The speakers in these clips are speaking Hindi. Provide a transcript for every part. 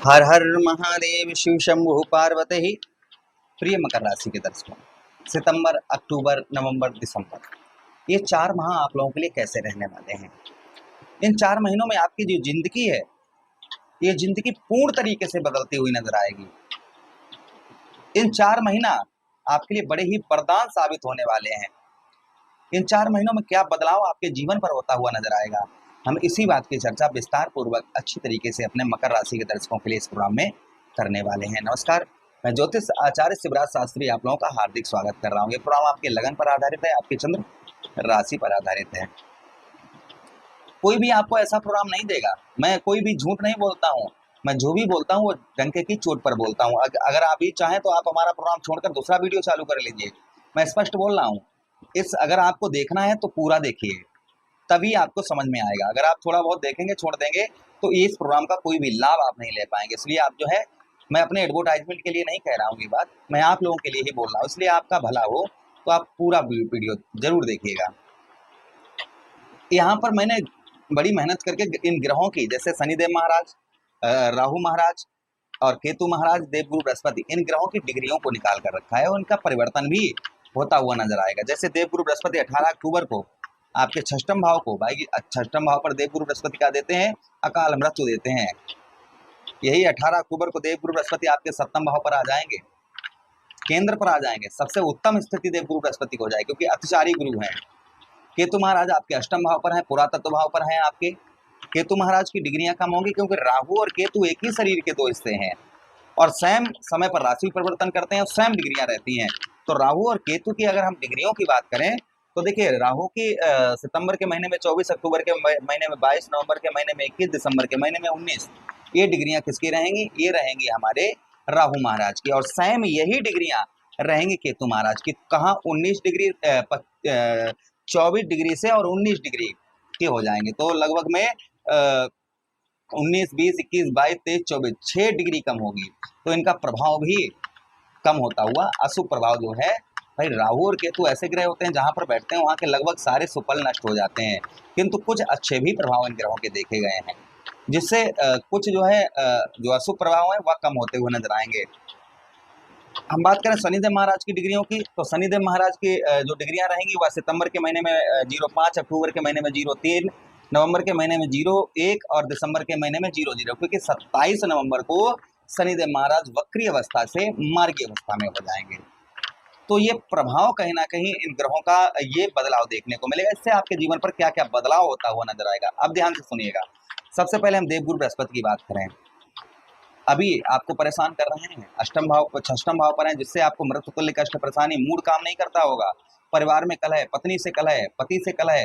हर हर महादेव शिव शंभु पार्वती। प्रिय मकर राशि के दर्शकों, सितंबर, अक्टूबर, नवंबर, दिसंबर, ये 4 माह आप लोगों के लिए कैसे रहने वाले हैं। इन 4 महीनों में आपकी जो जिंदगी है, ये जिंदगी पूर्ण तरीके से बदलती हुई नजर आएगी। इन 4 महीना आपके लिए बड़े ही वरदान साबित होने वाले हैं। इन 4 महीनों में क्या बदलाव आपके जीवन पर होता हुआ नजर आएगा, हम इसी बात की चर्चा विस्तार पूर्वक अच्छी तरीके से अपने मकर राशि के दर्शकों के लिए इस प्रोग्राम में करने वाले हैं। नमस्कार, मैं ज्योतिष आचार्य शिवराज शास्त्री आप लोगों का हार्दिक स्वागत कर रहा हूँ। ये प्रोग्राम आपके लगन पर आधारित है, आपके चंद्र राशि पर आधारित है। कोई भी आपको ऐसा प्रोग्राम नहीं देगा, मैं कोई भी झूठ नहीं बोलता हूँ। मैं जो भी बोलता हूँ वो डंके की चोट पर बोलता हूँ। अगर आप भी चाहें तो आप हमारा प्रोग्राम छोड़कर दूसरा वीडियो चालू कर लीजिए। मैं स्पष्ट बोल रहा हूँ, अगर आपको देखना है तो पूरा देखिए, तभी आपको समझ में आएगा। अगर आप थोड़ा बहुत देखेंगे छोड़ देंगे तो इस प्रोग्राम का कोई भी लाभ आप नहीं ले पाएंगे। इसलिए आप जो है, मैं अपने एडवर्टाइजमेंट के लिए नहीं कह रहा हूँ, ये बात मैं आप लोगों के लिए ही बोल रहा हूँ। इसलिए आपका भला हो तो आप पूरा वीडियो जरूर देखिएगा। यहाँ पर मैंने बड़ी मेहनत करके इन ग्रहों की, जैसे शनिदेव महाराज, राहु महाराज और केतु महाराज, देवगुरु बृहस्पति, इन ग्रहों की डिग्रियों को निकाल कर रखा है और इनका परिवर्तन भी होता हुआ नजर आएगा। जैसे देवगुरु बृहस्पति 18 अक्टूबर को आपके षष्ठम भाव को, भाई षष्ठम भाव पर देवगुरु बृहस्पति का देते हैं, अकाल मृत्यु देते हैं। यही 18 अक्टूबर को देवगुरु बृहस्पति आपके सप्तम भाव पर आ जाएंगे, केंद्र पर आ जाएंगे। सबसे उत्तम स्थिति देवगुरु बृहस्पति को हो जाएगी, क्योंकि अतिचारी गुरु हैं। केतु महाराज आपके अष्टम भाव पर हैं, पुरातत्व भाव पर हैं आपके। केतु महाराज की डिग्रियां कम होंगी, क्योंकि राहु और केतु एक ही शरीर के दो हिस्से हैं और स्वयं समय पर राशि परिवर्तन करते हैं और स्वयं डिग्रियां रहती हैं। तो राहु और केतु की अगर हम डिग्रियों की बात करें तो देखिए, राहु की सितंबर के महीने में 24, अक्टूबर के महीने में 22, नवंबर के महीने में 21, दिसंबर के महीने में 19, ये डिग्रियां किसकी रहेंगी? ये रहेंगी हमारे राहु महाराज की। और सेम यही डिग्रियां रहेंगी केतु महाराज की। कहाँ? 19 डिग्री, 24 डिग्री से और 19 डिग्री के हो जाएंगे। तो लगभग में 19, 20, 21, 22, 23, 24, 6 डिग्री कम होगी। तो इनका प्रभाव भी कम होता हुआ, अशुभ प्रभाव जो है, भाई राहु और केतु ऐसे ग्रह होते हैं जहां पर बैठते हैं वहां के लगभग सारे सुफल नष्ट हो जाते हैं, किंतु कुछ अच्छे भी प्रभाव इन ग्रहों के देखे गए हैं, जिससे कुछ जो है जो अशुभ प्रभाव है वह कम होते हुए नजर आएंगे। हम बात करें शनिदेव महाराज की डिग्रियों की, तो शनिदेव महाराज की जो डिग्रियां रहेंगी वह सितंबर के महीने में 05, अक्टूबर के महीने में 03, नवंबर के महीने में 01 और दिसंबर के महीने में 00, क्योंकि 27 नवंबर को शनिदेव महाराज वक्री अवस्था से मार्गी अवस्था में हो जाएंगे। तो ये प्रभाव कहीं ना कहीं इन ग्रहों का ये बदलाव देखने को मिलेगा। इससे आपके जीवन पर क्या क्या बदलाव होता हुआ नजर आएगा, अब ध्यान से सुनिएगा। सबसे पहले हम देवगुरु बृहस्पति की बात करें। अभी आपको परेशान कर रहे हैं, अष्टम भाव, षष्ठम भाव पर हैं, जिससे आपको मृत्यु तुल्य कष्ट परेशानी, मूड काम नहीं करता होगा, परिवार में कलह, पत्नी से कलह, पति से कलह,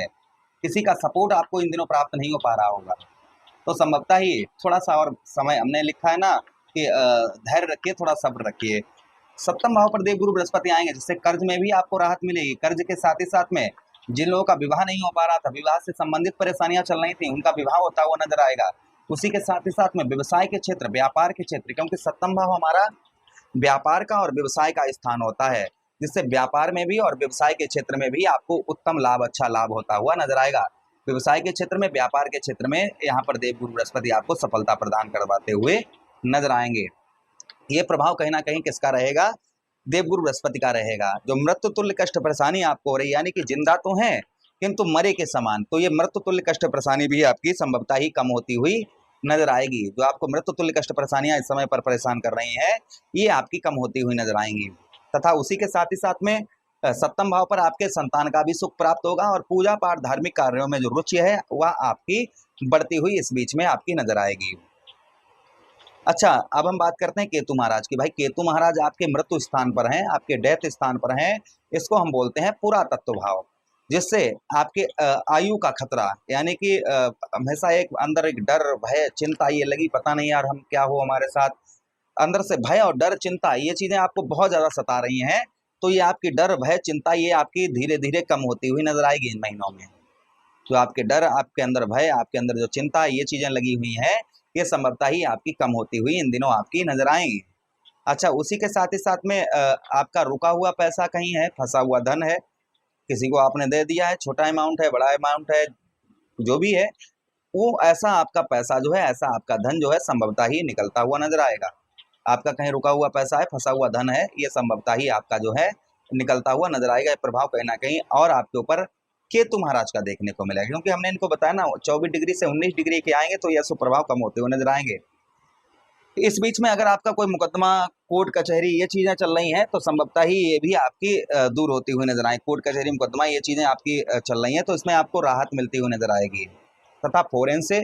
किसी का सपोर्ट आपको इन दिनों प्राप्त नहीं हो पा रहा होगा। तो संभवतः ही थोड़ा सा और समय, हमने लिखा है ना कि धैर्य रखिए, थोड़ा सब्र रखिए। सप्तम भाव पर देवगुरु बृहस्पति आएंगे, जिससे कर्ज में भी आपको राहत मिलेगी। कर्ज के साथ ही साथ में जिन लोगों का विवाह नहीं हो पा रहा था, विवाह से संबंधित परेशानियां चल रही थी, उनका विवाह होता हुआ नजर आएगा। उसी के साथ ही साथ में व्यवसाय के क्षेत्र, व्यापार के क्षेत्र, क्योंकि सप्तम भाव हमारा व्यापार का और व्यवसाय का स्थान होता है, जिससे व्यापार में भी और व्यवसाय के क्षेत्र में भी आपको उत्तम लाभ, अच्छा लाभ होता हुआ नजर आएगा। व्यवसाय के क्षेत्र में, व्यापार के क्षेत्र में यहाँ पर देवगुरु बृहस्पति आपको सफलता प्रदान करवाते हुए नजर आएंगे। ये प्रभाव कहीं ना कहीं किसका रहेगा? देवगुरु बृहस्पति का रहेगा। जो मृत्यु तुल्य कष्ट परेशानी आपको हो रही, यानी कि जिंदा तो हैं किंतु मरे के समान, तो ये मृत्यु तुल्य कष्ट परेशानी भी आपकी संभवतः ही कम होती हुई नजर आएगी। जो आपको मृत्यु तुल्य कष्ट परेशानियां इस समय पर परेशान कर रही हैं, ये आपकी कम होती हुई नजर आएंगी। तथा उसी के साथ ही साथ में सप्तम भाव पर आपके संतान का भी सुख प्राप्त होगा और पूजा पाठ, धार्मिक कार्यों में जो रुचि है वह आपकी बढ़ती हुई इस बीच में आपकी नजर आएगी। अच्छा, अब हम बात करते हैं केतु महाराज की। भाई केतु महाराज आपके मृत्यु स्थान पर हैं, आपके डेथ स्थान पर हैं। इसको हम बोलते हैं पुरातत्व भाव, जिससे आपके आयु का खतरा, यानी कि हमेशा एक अंदर एक डर, भय, चिंता ये लगी, पता नहीं यार हम क्या हो हमारे साथ, अंदर से भय और डर, चिंता, ये चीजें आपको बहुत ज्यादा सता रही हैं। तो ये आपकी डर, भय, चिंता, ये आपकी धीरे धीरे कम होती हुई नजर आएगी इन महीनों में। जो आपके डर, आपके अंदर भय, आपके अंदर जो चिंता, ये चीजें लगी हुई हैं, ये संभवतः ही आपकी कम होती हुई इन दिनों आपकी नजर आएंगी। अच्छा, उसी के साथ ही साथ में आपका रुका हुआ पैसा कहीं है, फंसा हुआ धन है, किसी को आपने दे दिया है, छोटा अमाउंट है, बड़ा अमाउंट है, जो भी है, वो ऐसा आपका पैसा जो है, ऐसा आपका धन जो है संभवतः ही निकलता हुआ नजर आएगा। आपका कहीं रुका हुआ पैसा है, फंसा हुआ धन है, ये संभवतः ही आपका जो है निकलता हुआ नजर आएगा। ये प्रभाव कहीं ना कहीं और आपके ऊपर केतु महाराज का देखने को मिलेगा, क्योंकि हमने इनको बताया ना 24 डिग्री से 19 डिग्री के आएंगे तो ये सुप्रभाव कम होते हुए नजर आएंगे। इस बीच में अगर आपका कोई मुकदमा, कोर्ट कचहरी, ये चीजें चल रही हैं तो संभवतः ही ये भी आपकी दूर होती हुई नजर आए। कोर्ट कचहरी, मुकदमा, ये चीजें आपकी चल रही हैं तो इसमें आपको राहत मिलती हुई नजर आएगी। तथा फॉरेन से,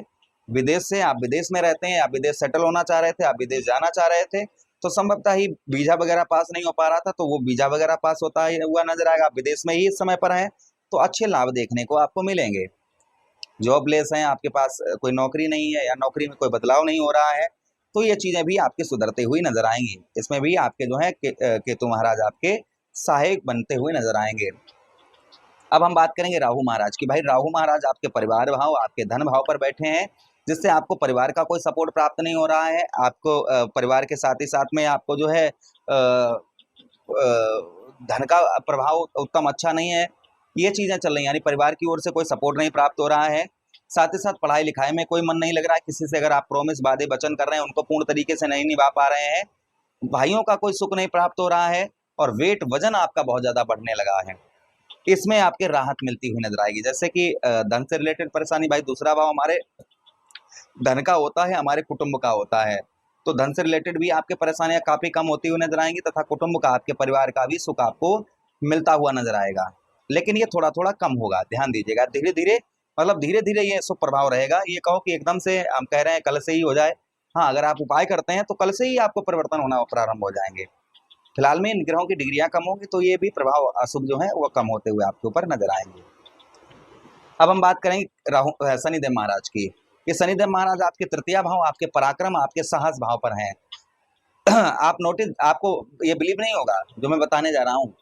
विदेश से, आप विदेश में रहते हैं, आप विदेश सेटल होना चाह रहे थे, आप विदेश जाना चाह रहे थे, तो संभवतः ही वीजा वगैरह पास नहीं हो पा रहा था तो वो वीजा वगैरह पास होता हुआ नजर आएगा। आप विदेश में ही इस समय पर हैं तो अच्छे लाभ देखने को आपको मिलेंगे। जॉबलेस हैं, आपके पास कोई नौकरी नहीं है या नौकरी में कोई बदलाव नहीं हो रहा है, तो ये चीजें भी आपके सुधरते हुई नजर आएंगी। इसमें भी आपके जो है केतु महाराज आपके सहायक बनते हुए नजर आएंगे। अब हम बात करेंगे राहु महाराज की। भाई राहु महाराज आपके परिवार भाव, आपके धन भाव पर बैठे हैं, जिससे आपको परिवार का कोई सपोर्ट प्राप्त नहीं हो रहा है। आपको परिवार के साथ ही साथ में आपको जो है धन का प्रभाव उत्तम अच्छा नहीं है, ये चीजें चल रही हैं, यानी परिवार की ओर से कोई सपोर्ट नहीं प्राप्त हो रहा है। साथ ही साथ पढ़ाई लिखाई में कोई मन नहीं लग रहा है। किसी से अगर आप प्रॉमिस, वादे, वचन कर रहे हैं, उनको पूर्ण तरीके से नहीं निभा पा रहे हैं। भाइयों का कोई सुख नहीं प्राप्त हो रहा है और वेट, वजन आपका बहुत ज्यादा बढ़ने लगा है। इसमें आपके राहत मिलती हुई नजर आएगी। जैसे कि धन से रिलेटेड परेशानी, भाई दूसरा भाव हमारे धन का होता है, हमारे कुटुंब का होता है, तो धन से रिलेटेड भी आपके परेशानियां काफी कम होती हुई नजर आएंगी तथा कुटुंब का, आपके परिवार का भी सुख आपको मिलता हुआ नजर आएगा। लेकिन ये थोड़ा थोड़ा कम होगा, ध्यान दीजिएगा। धीरे धीरे, मतलब धीरे धीरे ये शुभ प्रभाव रहेगा। ये कहो कि एकदम से हम कह रहे हैं कल से ही हो जाए, हाँ, अगर आप उपाय करते हैं तो कल से ही आपको परिवर्तन होना प्रारंभ हो जाएंगे। फिलहाल में इन ग्रहों की डिग्रियां कम होंगी तो ये भी प्रभाव अशुभ जो है वो कम होते हुए आपके ऊपर नजर आएंगे। अब हम बात करेंगे शनिदेव महाराज की। ये शनिदेव महाराज आपके तृतीय भाव, आपके पराक्रम, आपके साहस भाव पर हैं। आप नोटिस, आपको ये बिलीव नहीं होगा जो मैं बताने जा रहा हूँ।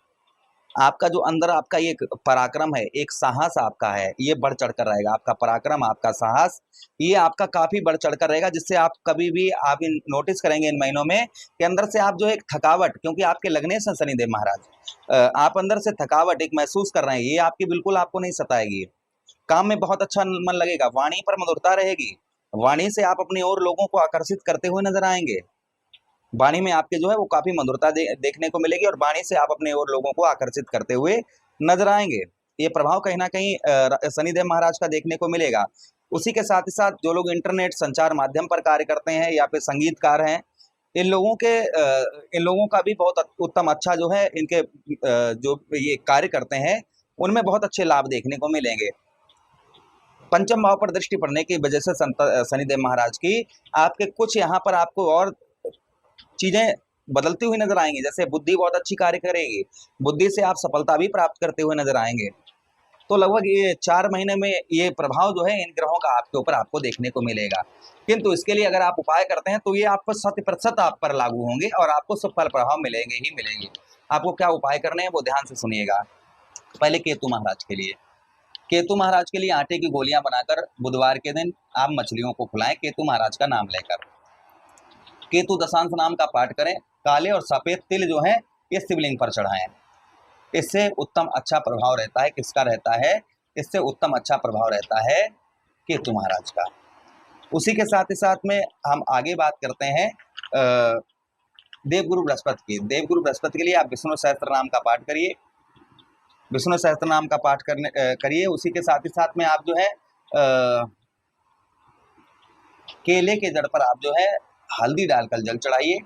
आपका जो अंदर आपका ये पराक्रम है, एक साहस आपका है, ये बढ़ चढ़कर रहेगा। आपका पराक्रम, आपका साहस, ये आपका काफी बढ़ चढ़कर रहेगा, जिससे आप कभी भी आप नोटिस करेंगे इन महीनों में कि अंदर से आप जो एक थकावट, क्योंकि आपके लगने से शनिदेव महाराज, आप अंदर से थकावट एक महसूस कर रहे हैं, ये आपकी बिल्कुल आपको नहीं सताएगी। काम में बहुत अच्छा मन लगेगा, वाणी पर मधुरता रहेगी, वाणी से आप अपनी और लोगों को आकर्षित करते हुए नजर आएंगे। वाणी में आपके जो है वो काफी मधुरता देखने को मिलेगी और वाणी से आप अपने और लोगों को आकर्षित करते हुए नजर आएंगे। ये प्रभाव कहीं ना कहीं शनिदेव महाराज का देखने को मिलेगा। उसी के साथ ही साथ जो लोग इंटरनेट संचार माध्यम पर कार्य करते हैं या फिर संगीतकार हैं, इन लोगों का भी बहुत उत्तम अच्छा जो है, इनके जो ये कार्य करते हैं उनमें बहुत अच्छे लाभ देखने को मिलेंगे। पंचम भाव पर दृष्टि पड़ने की वजह से शनिदेव महाराज की आपके कुछ यहाँ पर आपको और चीजें बदलती हुई नजर आएंगी। जैसे बुद्धि बहुत अच्छी कार्य करेगी, बुद्धि से आप सफलता भी प्राप्त करते हुए नजर आएंगे। तो लगभग ये 4 महीने में ये प्रभाव जो है इन ग्रहों का आपके ऊपर आपको देखने को मिलेगा। किंतु इसके लिए अगर आप उपाय करते हैं तो ये आपको 100% आप पर लागू होंगे और आपको सफल प्रभाव मिलेंगे ही मिलेंगे। आपको क्या उपाय करने हैं वो ध्यान से सुनिएगा। पहले केतु महाराज के लिए, केतु महाराज के लिए आटे की गोलियां बनाकर बुधवार के दिन आप मछलियों को खिलाएं, केतु महाराज का नाम लेकर। केतु दशांश नाम का पाठ करें, काले और सफेद तिल जो है ये शिवलिंग पर चढ़ाएं। इससे उत्तम अच्छा प्रभाव रहता है। किसका रहता है? इससे उत्तम अच्छा प्रभाव रहता है केतु महाराज का। उसी के साथ ही साथ में हम आगे बात करते हैं देवगुरु बृहस्पति की। देवगुरु बृहस्पति के लिए आप विष्णु सहस्त्र नाम का पाठ करिए, विष्णु सहस्त्र नाम का पाठ करिए। उसी के साथ ही साथ में आप जो है केले के जड़ पर आप जो है हल्दी डालकर जल चढ़ाइए।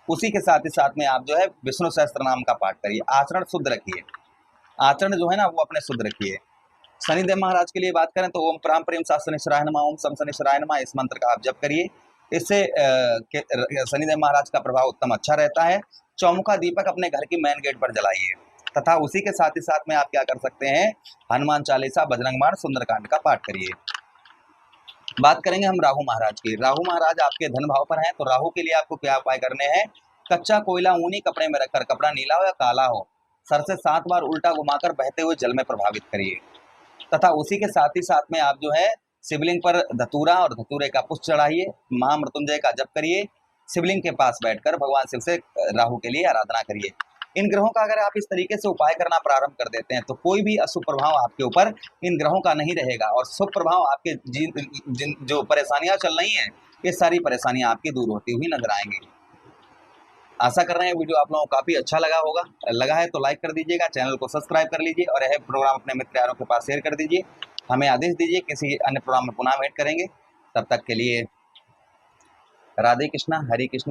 उसी के साथ ही साथ में आप जो है विष्णु सहस्त्र नाम का पाठ करिए। आचरण शुद्ध रखिए, आचरण जो है ना वो अपने शुद्ध रखिए। शनिदेव महाराज के लिए बात करें तो ओम प्राम प्रेम सा शनिश्चराय नमः, ओम सम शनिश्चराय नमः, इस मंत्र का आप जप करिए। इससे शनिदेव महाराज का प्रभाव उत्तम अच्छा रहता है। चौमुखा दीपक अपने घर की मेन गेट पर जलाइए तथा उसी के साथ ही साथ में आप क्या कर सकते हैं, हनुमान चालीसा, बजरंग बाण, सुंदरकांड का पाठ करिए। बात करेंगे हम राहु महाराज की। राहु महाराज आपके धन भाव पर हैं, तो राहु के लिए आपको क्या उपाय करने हैं? कच्चा कोयला ऊनी कपड़े में रखकर, कपड़ा नीला हो या काला हो, सर से 7 बार उल्टा घुमाकर बहते हुए जल में प्रभावित करिए। तथा उसी के साथ ही साथ में आप जो है शिवलिंग पर धतूरा और धतूरे का पुष्प चढ़ाइए, महामृत्युंजय का जप करिए। शिवलिंग के पास बैठकर भगवान शिव से राहु के लिए आराधना करिए। इन ग्रहों का अगर आप इस तरीके से उपाय करना प्रारंभ कर देते हैं तो कोई भी अशुभ प्रभाव आपके ऊपर इन ग्रहों का नहीं रहेगा और शुभ प्रभाव आपके जो परेशानियां चल रही हैं ये सारी परेशानियां आपकी दूर होती हुई नजर आएंगी। आशा कर रहे हैं वीडियो आप लोगों को काफी अच्छा लगा है तो लाइक कर दीजिएगा, चैनल को सब्सक्राइब कर लीजिए और यह प्रोग्राम अपने मित्र यारों के पास शेयर कर दीजिए। हमें आदेश दीजिए, किसी अन्य प्रोग्राम में पुनः भेंट करेंगे। तब तक के लिए राधे कृष्णा, हरे कृष्णा।